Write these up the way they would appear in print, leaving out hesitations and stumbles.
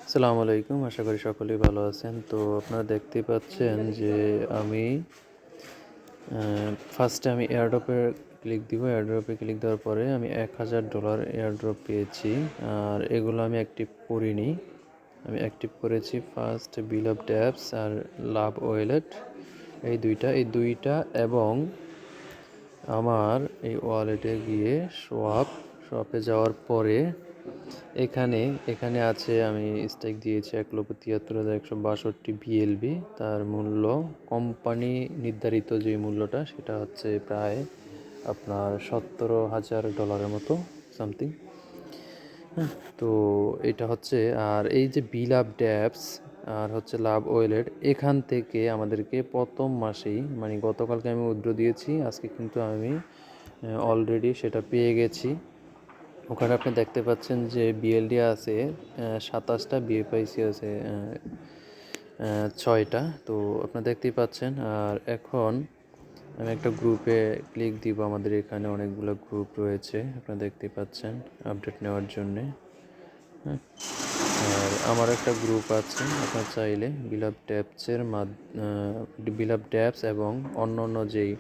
আসসালামু আলাইকুম। আশা করি সকলেই ভালো আছেন। তো আপনারা দেখতেই পাচ্ছেন যে আমি ফার্স্টে আমি এয়ারড্রপে ক্লিক দিব। এয়ারড্রপে ক্লিক দেওয়ার পরে আমি $1000 এয়ারড্রপ পেয়েছি। আর এগুলো আমি অ্যাক্টিভ করিনি। আমি অ্যাক্টিভ করেছি ফার্স্ট বিল অফ ড্যাপস আর লাভ ওয়ালেট, এই দুইটা এবং আমার এই ওয়ালেটে গিয়ে সোয়াপে যাওয়ার পরে এখানে আছে, আমি স্টেক দিয়েছি 1,73,162 বিএলবি। তার মূল্য কোম্পানি নির্ধারিত যে মূল্যটা সেটা হচ্ছে প্রায় আপনার $17,000 মতো সামথিং। হ্যাঁ, তো এটা হচ্ছে, আর এই যে বিল অফ ড্যাপস আর হচ্ছে লাভ ওয়ালেট, এখান থেকে আমাদেরকে প্রথম মাসেই মানে গতকালকে আমি উইথড্র দিয়েছি, আজকে কিন্তু আমি অলরেডি সেটা পেয়ে গেছি। ওখানে আপনি দেখতে পাচ্ছেন যে বিএলডি আছে 27টা, বিএফআইসি আছে 6টা। তো আপনারা দেখতেই পাচ্ছেন। আর এখন আমি একটা গ্রুপে ক্লিক দিব। আমাদের এখানে অনেকগুলো গ্রুপ রয়েছে, আপনারা দেখতেই পাচ্ছেন আপডেট নেওয়ার জন্যে। হ্যাঁ, আর আমার একটা গ্রুপ আছে, আপনার চাইলে বিল অফ ড্যাপস এবং অন্য অন্য যেই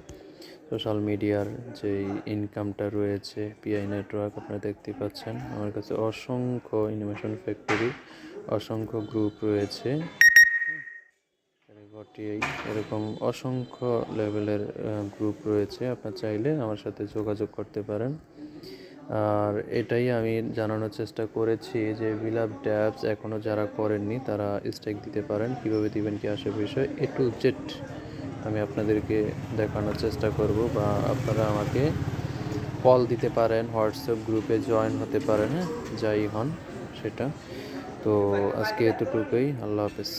সোশ্যাল মিডিয়ার যেই ইনকামটা রয়েছে, পিআই নেটওয়ার্ক, আপনারা দেখতেই পাচ্ছেন আমার কাছে অসংখ্য ইনোভেশন ফ্যাক্টরি, অসংখ্য গ্রুপ রয়েছে। এরকম অসংখ্য লেভেলের গ্রুপ রয়েছে, আপনার চাইলে আমার সাথে যোগাযোগ করতে পারেন। আর এটাই আমি জানানোর চেষ্টা করেছি যে বিল অফ ড্যাপস এখনও যারা করেননি তারা স্টেক দিতে পারেন। কীভাবে দিবেন, কি আসে বিষয় A to Z আমি আপনাদেরকে দেখানোর চেষ্টা করব, বা আপনারা আমাকে কল দিতে পারেন, হোয়াটসঅ্যাপ গ্রুপে জয়েন হতে পারেন। হ্যাঁ, যাই হন সেটা। তো আজকে এতটুকুই। আল্লাহ হাফেজ।